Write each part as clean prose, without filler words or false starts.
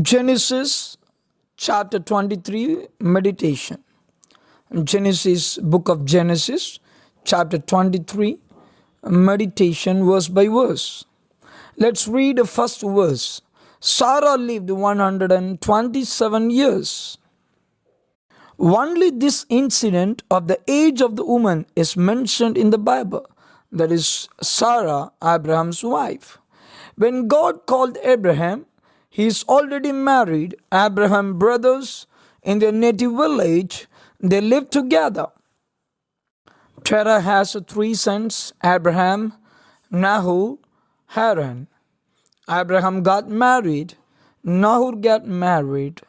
Genesis chapter 23 meditation. Book of Genesis chapter 23 meditation verse by verse. Let's read the first verse. Sarah lived 127 years. Only this incident of the age of the woman is mentioned in the Bible. That is Sarah, Abraham's wife. When God called Abraham, he is already married. Abraham's brothers in their native village, they live together. Terah has three sons, Abraham, Nahor, Haran. Abraham got married, Nahor got married,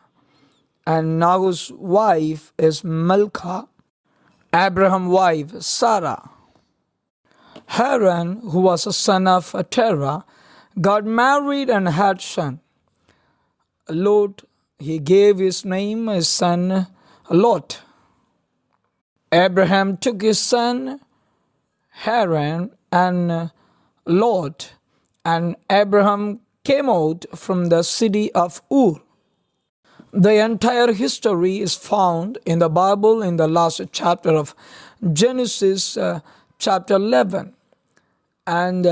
and Nahor's wife is Milcah, Abraham's wife Sarah. Haran, who was a son of Terah, got married and had son. Lot, he gave his son Lot. Abraham took his son Haran and Lot, and Abraham came out from the city of Ur. The entire history is found in the Bible in the last chapter of Genesis chapter 11. And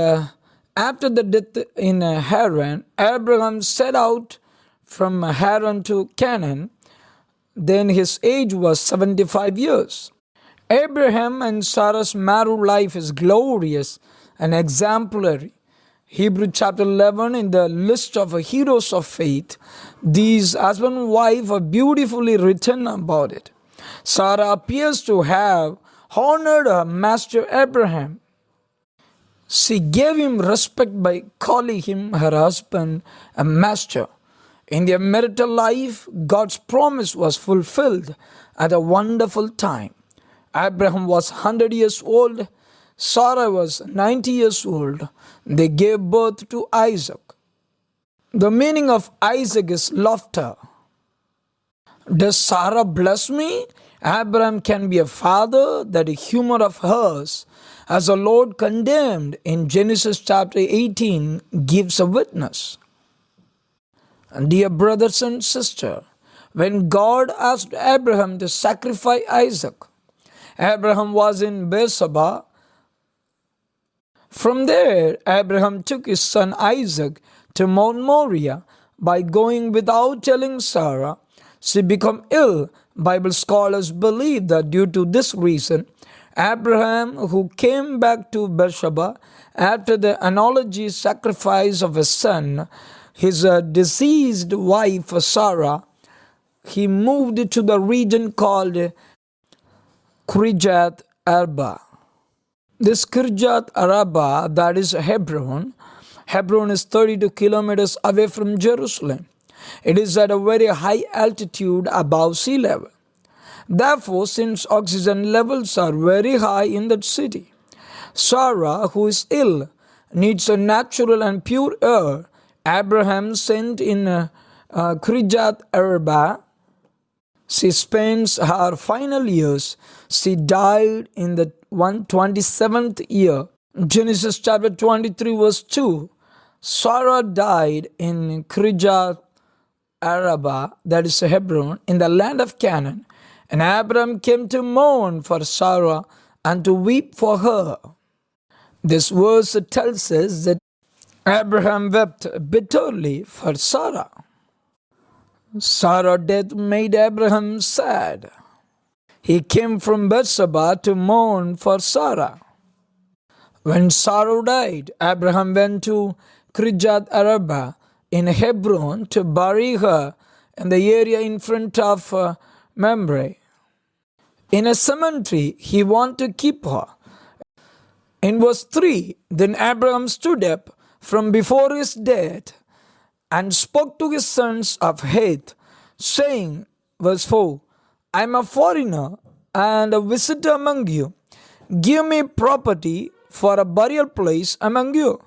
after the death in Haran, Abraham set out from Haran to Canaan. Then his age was 75 years. Abraham and Sarah's married life is glorious and exemplary. Hebrew chapter 11, in the list of heroes of faith, these husband and wife are beautifully written about it. Sarah appears to have honored her master Abraham. She gave him respect by calling him her husband and master. In their marital life, God's promise was fulfilled at a wonderful time. Abraham was 100 years old. Sarah was 90 years old. They gave birth to Isaac. The meaning of Isaac is laughter. Does Sarah bless me? Abraham can be a father. That humor of hers, as the Lord condemned in Genesis chapter 18, gives a witness. Dear brothers and sisters, when God asked Abraham to sacrifice Isaac, Abraham was in Beersheba. From there, Abraham took his son Isaac to Mount Moriah by going without telling Sarah. She became ill. Bible scholars believe that due to this reason, Abraham, who came back to Beersheba after the analogy sacrifice of his son, his deceased wife Sarah, he moved to the region called Kirjath Arba. This Kirjath Arba, that is Hebron. Hebron is 32 kilometers away from Jerusalem. It is at a very high altitude above sea level. Therefore, since oxygen levels are very high in that city, Sarah, who is ill, needs a natural and pure air. Abraham sent in Kirjath Arba. She spends her final years. She died in the 127th year. Genesis chapter 23 verse 2. Sarah died in Kirjath Arba, that is Hebron, in the land of Canaan. And Abraham came to mourn for Sarah and to weep for her. This verse tells us that Abraham wept bitterly for Sarah. Sarah's death made Abraham sad. He came from Beersheba to mourn for Sarah. When Sarah died, Abraham went to Kirjath Arba in Hebron to bury her in the area in front of Mamre. In a cemetery, he wanted to keep her. In verse 3, then Abraham stood up from before his death and spoke to his sons of Heth, saying, verse 4, I am a foreigner and a visitor among you. Give me property for a burial place among you,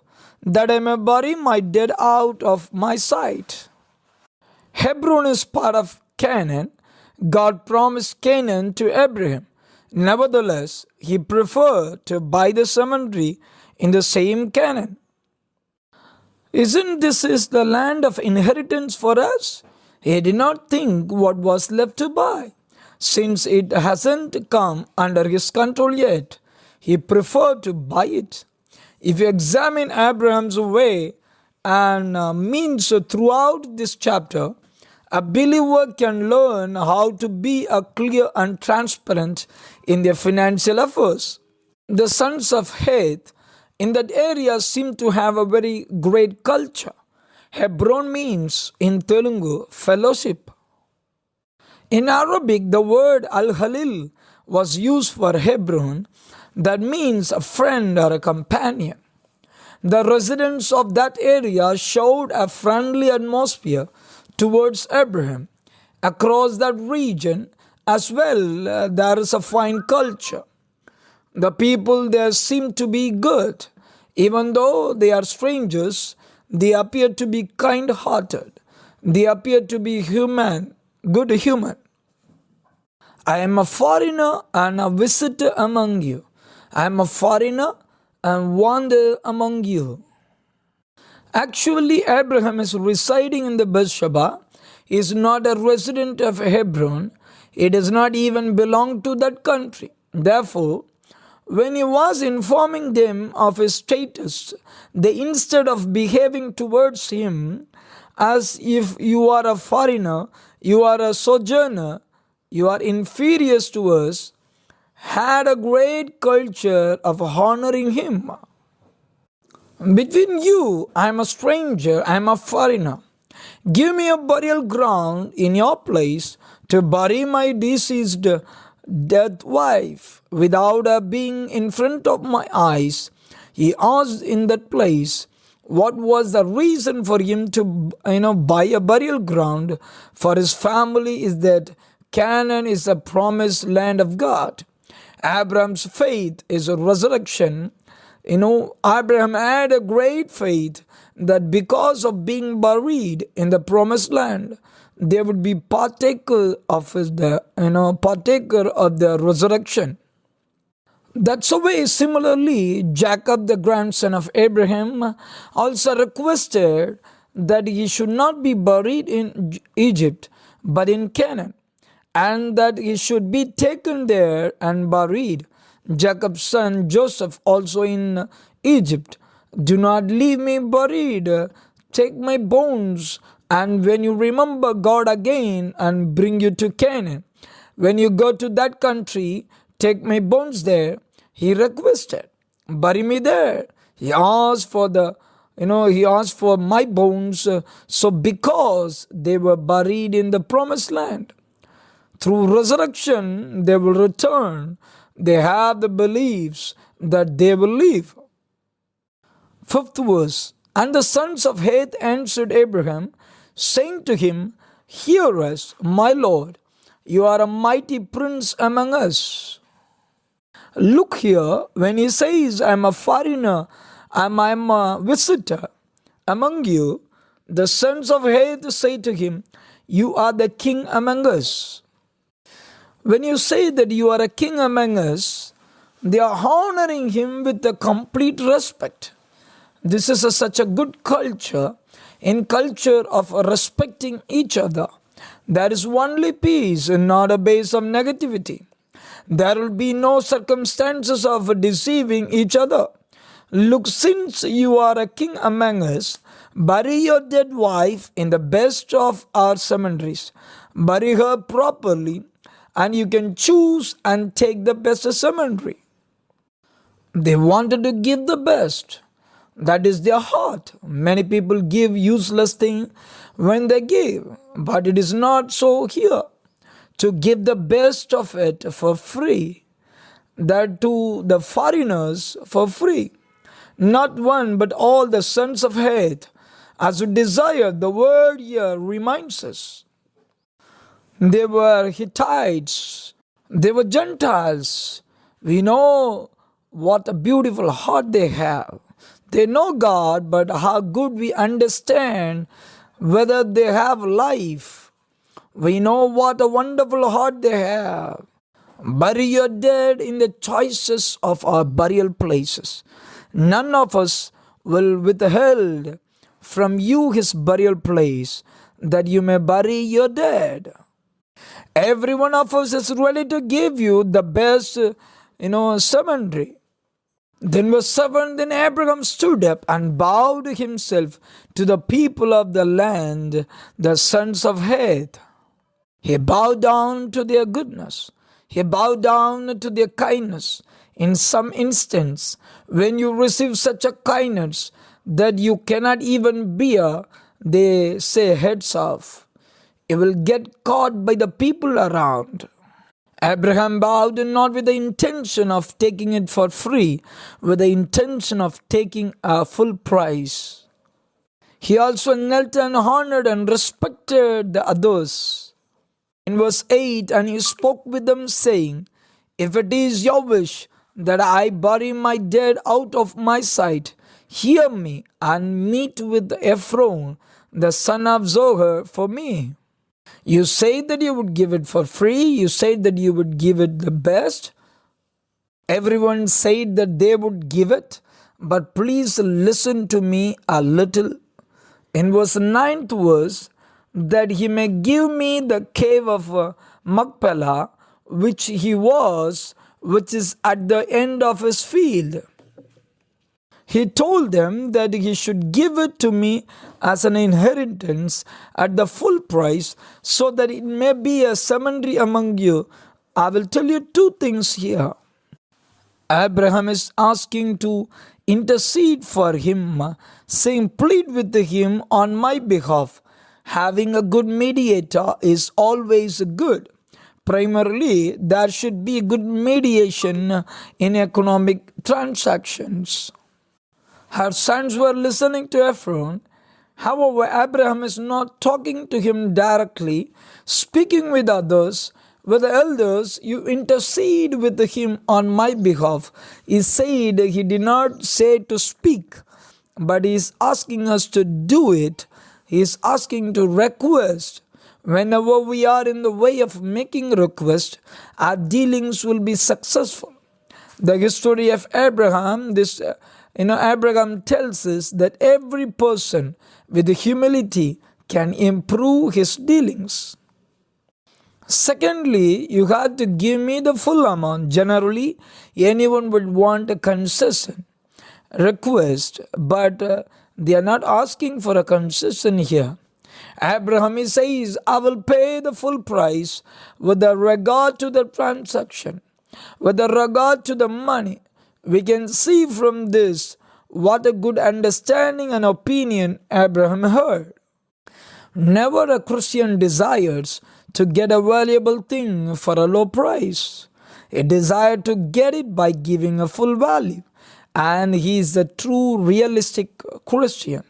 that I may bury my dead out of my sight. Hebron is part of Canaan. God promised Canaan to Abraham. Nevertheless, he preferred to buy the cemetery in the same Canaan. Isn't this is the land of inheritance for us? He did not think what was left to buy. Since it hasn't come under his control yet, he preferred to buy it. If you examine Abraham's way and means throughout this chapter, a believer can learn how to be a clear and transparent in their financial affairs. The sons of Heth in that area seem to have a very great culture. Hebron means in Telugu fellowship. In Arabic, the word Al-Halil was used for Hebron, that means a friend or a companion. The residents of that area showed a friendly atmosphere towards Abraham. Across that region as well, there is a fine culture. The people there seem to be good. Even though they are strangers, they appear to be kind-hearted. They appear to be good human. I am a foreigner and a visitor among you. I am a foreigner and wander among you. Actually, Abraham is residing in the Beersheba. He is not a resident of Hebron. He does not even belong to that country. Therefore, when he was informing them of his status, they, instead of behaving towards him as if you are a foreigner, you are a sojourner, you are inferior to us, had a great culture of honoring him. Between you, I am a stranger, I am a foreigner. Give me a burial ground in your place to bury my deceased dead wife. Without her being in front of my eyes, he asked in that place what was the reason for him to buy a burial ground for his family is that Canaan is the promised land of God. Abraham's faith is a resurrection. Abraham had a great faith that because of being buried in the promised land, they would be partaker of the resurrection. That's the way similarly Jacob, the grandson of Abraham, also requested that he should not be buried in Egypt but in Canaan, and that he should be taken there and buried. Jacob's son Joseph also in Egypt. Do not leave me buried. Take my bones, and when you remember God again and bring you to Canaan, when you go to that country, take my bones there. He requested, bury me there. He asked for my bones. So because they were buried in the promised land, through resurrection they will return. They have the beliefs that they will live. 5th verse. And the sons of Heth answered Abraham, saying to him, Hear us, my Lord, you are a mighty prince among us. Look here, when he says, I am a foreigner, I am a visitor among you, the sons of Heth say to him, You are the king among us. When you say that you are a king among us, they are honoring him with a complete respect. This is such a good culture, in culture of respecting each other. There is only peace and not a base of negativity. There will be no circumstances of deceiving each other. Look, since you are a king among us, bury your dead wife in the best of our cemeteries. Bury her properly, and you can choose and take the best cemetery. They wanted to give the best. That is their heart. Many people give useless things when they give, but it is not so here. To give the best of it for free, that to the foreigners for free. Not one but all the sons of Heth, as we desire, the word here reminds us. They were Hittites, they were Gentiles. We know what a beautiful heart they have. They know God, but how good we understand whether they have life. We know what a wonderful heart they have. Bury your dead in the choicest of our burial places. None of us will withhold from you his burial place, that you may bury your dead. Every one of us is ready to give you the best, cemetery. Then verse 7, then Abraham stood up and bowed himself to the people of the land, the sons of Heth. He bowed down to their goodness. He bowed down to their kindness. In some instance, when you receive such a kindness that you cannot even bear, they say heads off. You will get caught by the people around. Abraham bowed not with the intention of taking it for free, with the intention of taking a full price. He also knelt and honored and respected the others. In verse 8, and he spoke with them, saying, if it is your wish that I bury my dead out of my sight, hear me and meet with Ephron, the son of Zohar, for me. You say that you would give it for free. You say that you would give it the best. Everyone said that they would give it. But please listen to me a little. In verse 9th verse, that he may give me the cave of Machpelah, which is at the end of his field. He told them that he should give it to me as an inheritance at the full price, so that it may be a cemetery among you. I will tell you two things here. Abraham is asking to intercede for him, saying, plead with him on my behalf. Having a good mediator is always good. Primarily, there should be good mediation in economic transactions. Her sons were listening to Ephron. However, Abraham is not talking to him directly, speaking with others. With the elders, you intercede with him on my behalf. He said he did not say to speak, but he is asking us to do it. He is asking to request. Whenever we are in the way of making request, our dealings will be successful. The history of Abraham, Abraham tells us that every person with humility can improve his dealings. Secondly, you have to give me the full amount. Generally, anyone would want a concession request, but they are not asking for a concession here. Abraham says, I will pay the full price with regard to the transaction, with regard to the money. We can see from this what a good understanding and opinion Abraham had. Never a Christian desires to get a valuable thing for a low price. He desired to get it by giving a full value. And he is the true realistic Christian.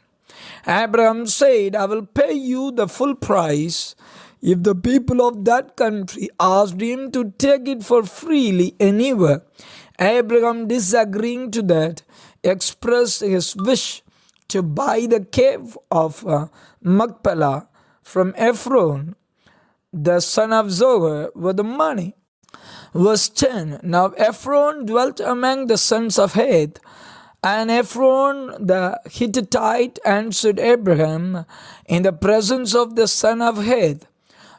Abraham said, I will pay you the full price. If the people of that country asked him to take it for freely anywhere, Abraham, disagreeing to that, expressed his wish to buy the cave of Machpelah from Ephron, the son of Zohar, with the money. Verse 10, now Ephron dwelt among the sons of Heth, and Ephron the Hittite answered Abraham in the presence of the son of Heth,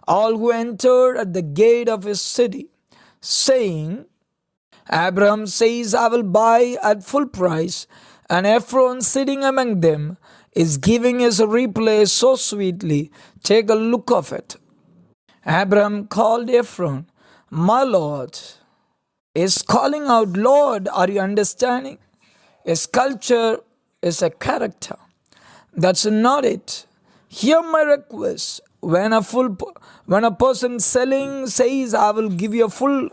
all who entered at the gate of his city, saying, Abraham says, I will buy at full price, and Ephron sitting among them is giving his reply so sweetly. Take a look of it. Abraham called Ephron, my Lord. Is calling out, Lord, are you understanding? His culture is a character. That's not it. Hear my request. When a person selling says, I will give you a full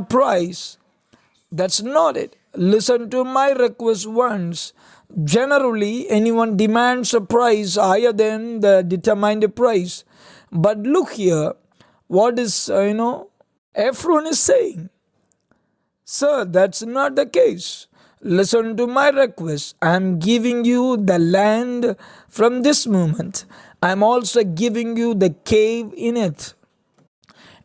price, that's not it. Listen to my request once. Generally, anyone demands a price higher than the determined price. But look here, what is, Ephron is saying. Sir, that's not the case. Listen to my request. I am giving you the land from this moment. I am also giving you the cave in it.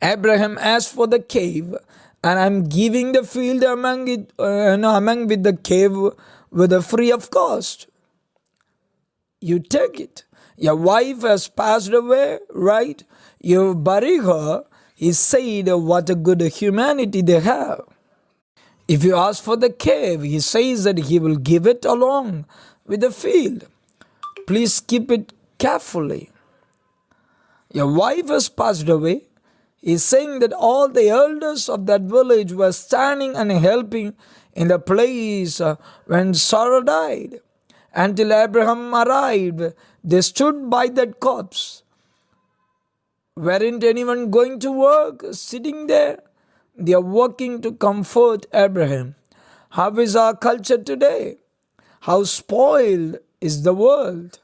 Abraham asked for the cave, and I am giving the field among with the cave with a free of cost. you take it. Your wife has passed away, right? You bury her. He said what a good humanity they have. If you ask for the cave, he says that he will give it along with the field. Please keep it carefully. Your wife has passed away. He's saying that all the elders of that village were standing and helping in the place when Sarah died. Until Abraham arrived, they stood by that corpse. Weren't anyone going to work, sitting there? They are working to comfort Abraham. How is our culture today? How spoiled is the world?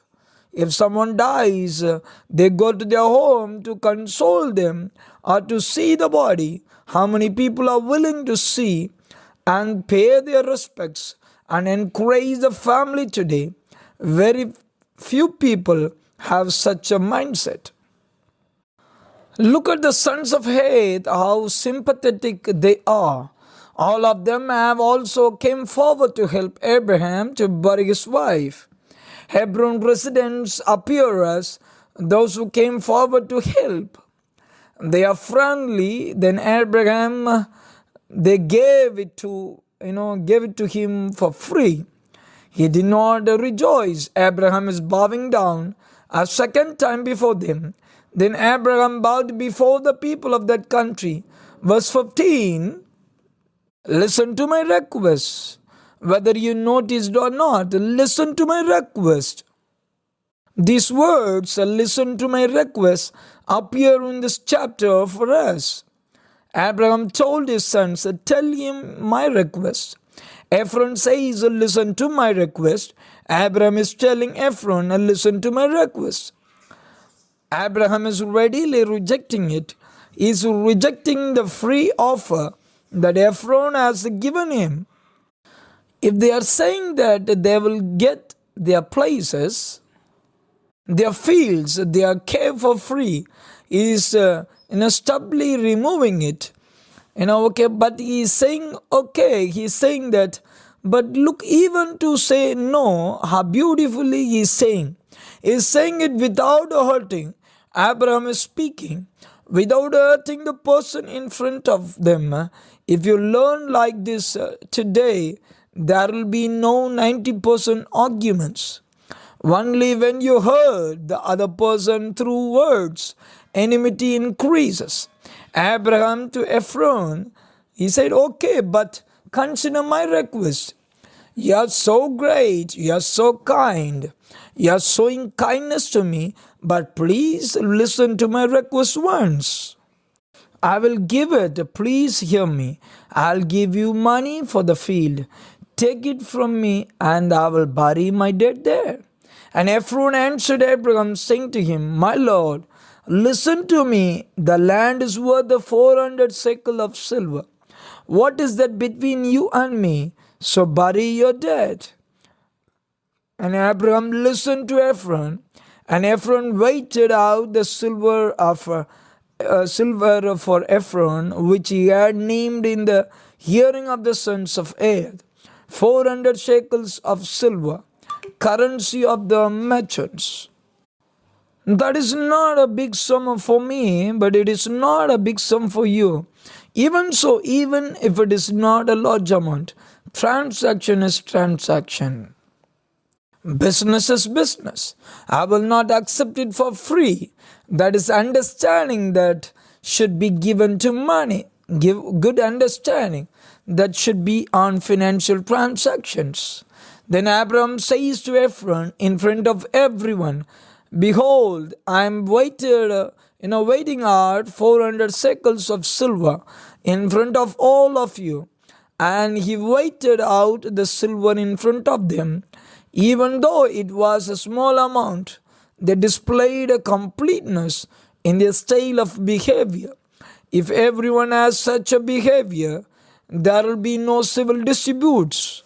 If someone dies, they go to their home to console them or to see the body. How many people are willing to see and pay their respects and encourage the family today? Very few people have such a mindset. Look at the sons of Heth, how sympathetic they are. All of them have also came forward to help Abraham to bury his wife. Hebron residents appear as those who came forward to help. They are friendly. Then Abraham, they gave it to him for free. He did not rejoice. Abraham is bowing down a second time before them. Then Abraham bowed before the people of that country. Verse 15, listen to my request. Whether you noticed or not, listen to my request. These words, listen to my request, appear in this chapter for us. Abraham told his sons, tell him my request. Ephron says, listen to my request. Abraham is telling Ephron, listen to my request. Abraham is readily rejecting it. He is rejecting the free offer that Ephron has given him. If they are saying that they will get their places, their fields, their cave for free, he is stubbornly removing it. But he is saying, he is saying that, but look, even to say no, how beautifully he is saying. He is saying it without hurting. Abraham is speaking without hurting the person in front of them. If you learn like this today, there will be no 90% arguments. Only when you hurt the other person through words, enmity increases. Abraham to Ephron, he said, but consider my request. You are so great, you are so kind, you are showing kindness to me, but please listen to my request once. I will give it, please hear me. I'll give you money for the field. Take it from me, and I will bury my dead there. And Ephron answered Abraham, saying to him, my Lord, listen to me. The land is worth 400 shekels of silver. What is that between you and me? So bury your dead. And Abraham listened to Ephron, and Ephron weighted out the silver for Ephron, which he had named in the hearing of the sons of Heth, 400 shekels of silver, currency of the merchants. That is not a big sum for me, but it is not a big sum for you. Even so, even if it is not a large amount, transaction is transaction. Business is business. I will not accept it for free. That is understanding that should be given to money. Give good understanding that should be on financial transactions. Then Abraham says to Ephron in front of everyone, behold, I am waiting out 400 shekels of silver in front of all of you. And he weighted out the silver in front of them. Even though it was a small amount, they displayed a completeness in their style of behavior. If everyone has such a behavior, there will be no civil disputes.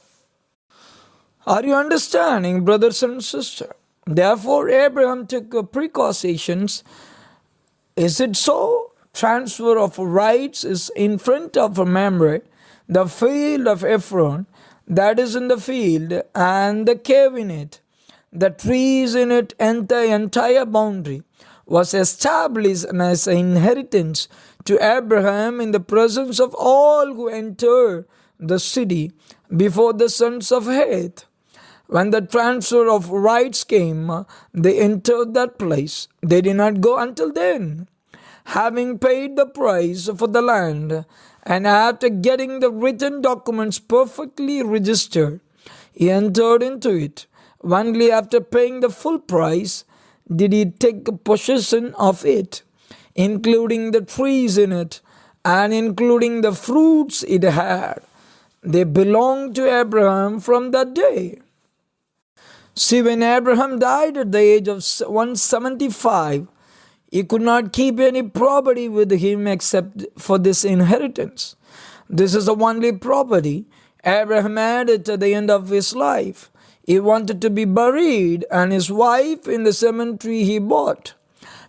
Are you understanding, brothers and sisters? Therefore, Abraham took precautions. Is it so? Transfer of rights is in front of Mamre, the field of Ephron, that is in the field, and the cave in it. the trees in it, and the entire boundary was established as an inheritance to Abraham in the presence of all who entered the city before the sons of Heth. When the transfer of rights came, they entered that place. They did not go until then. Having paid the price for the land, and after getting the written documents perfectly registered, he entered into it. Only after paying the full price did he take possession of it, including the trees in it, and including the fruits it had. They belonged to Abraham from that day. See, when Abraham died at the age of 175, he could not keep any property with him except for this inheritance. This is the only property Abraham had at the end of his life. He wanted to be buried and his wife in the cemetery he bought.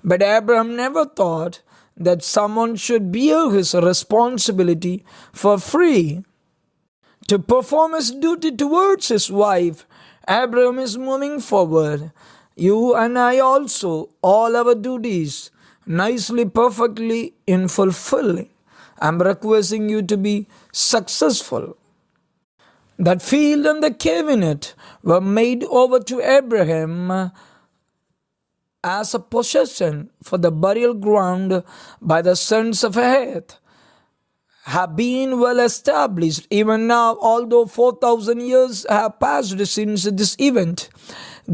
But Abraham never thought that someone should bear his responsibility for free. To perform his duty towards his wife, Abraham is moving forward. You and I also, all our duties, nicely, perfectly in fulfilling. I'm requesting you to be successful. That field and the cave in it were made over to Abraham as a possession for the burial ground by the sons of Heth, have been well established. Even now, although 4,000 years have passed since this event,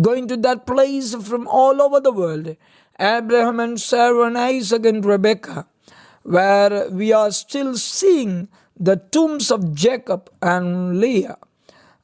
going to that place from all over the world, Abraham and Sarah and Isaac and Rebekah, where we are still seeing the tombs of Jacob and Leah.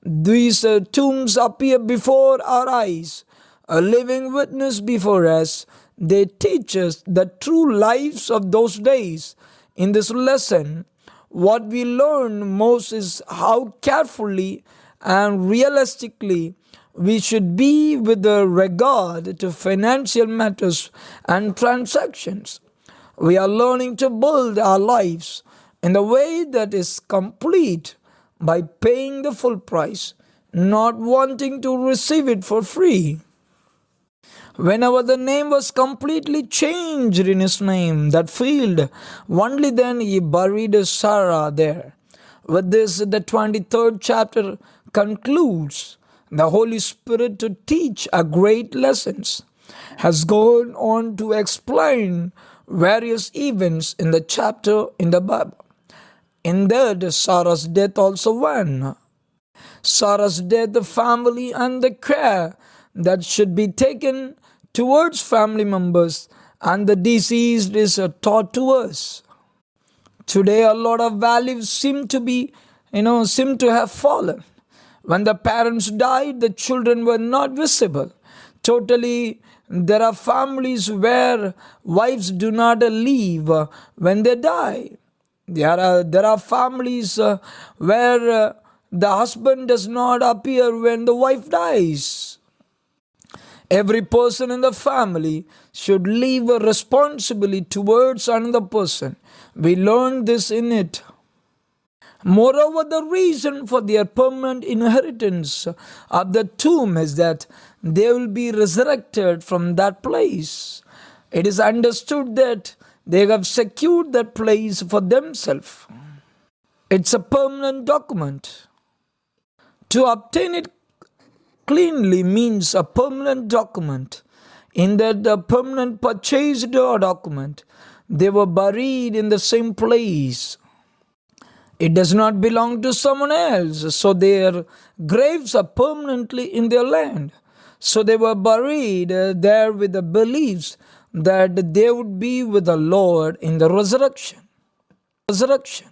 These tombs appear before our eyes, a living witness before us. They teach us the true lives of those days. In this lesson, what we learn most is how carefully and realistically we should be with regard to financial matters and transactions. We are learning to build our lives in a way that is complete by paying the full price, not wanting to receive it for free. Whenever the name was completely changed in his name, that field, only then he buried Sarah there. With this, the 23rd chapter concludes. The Holy Spirit, to teach a great lessons, has gone on to explain various events in the chapter in the Bible. In that, Sarah's death also one. Sarah's death, the family, and the care that should be taken towards family members and the deceased is taught to us. Today, a lot of values seem to have fallen. When the parents died, the children were not visible. Totally, there are families where wives do not leave when they die. There are families where the husband does not appear when the wife dies. Every person in the family should leave a responsibility towards another person. We learn this in it. Moreover, the reason for their permanent inheritance of the tomb is that they will be resurrected from that place. It is understood that they have secured that place for themselves. It's a permanent document. To obtain it cleanly means a permanent document. In that the permanent purchased document, they were buried in the same place. It does not belong to someone else, so their graves are permanently in their land. So they were buried there with the beliefs that they would be with the Lord in the resurrection. Resurrection.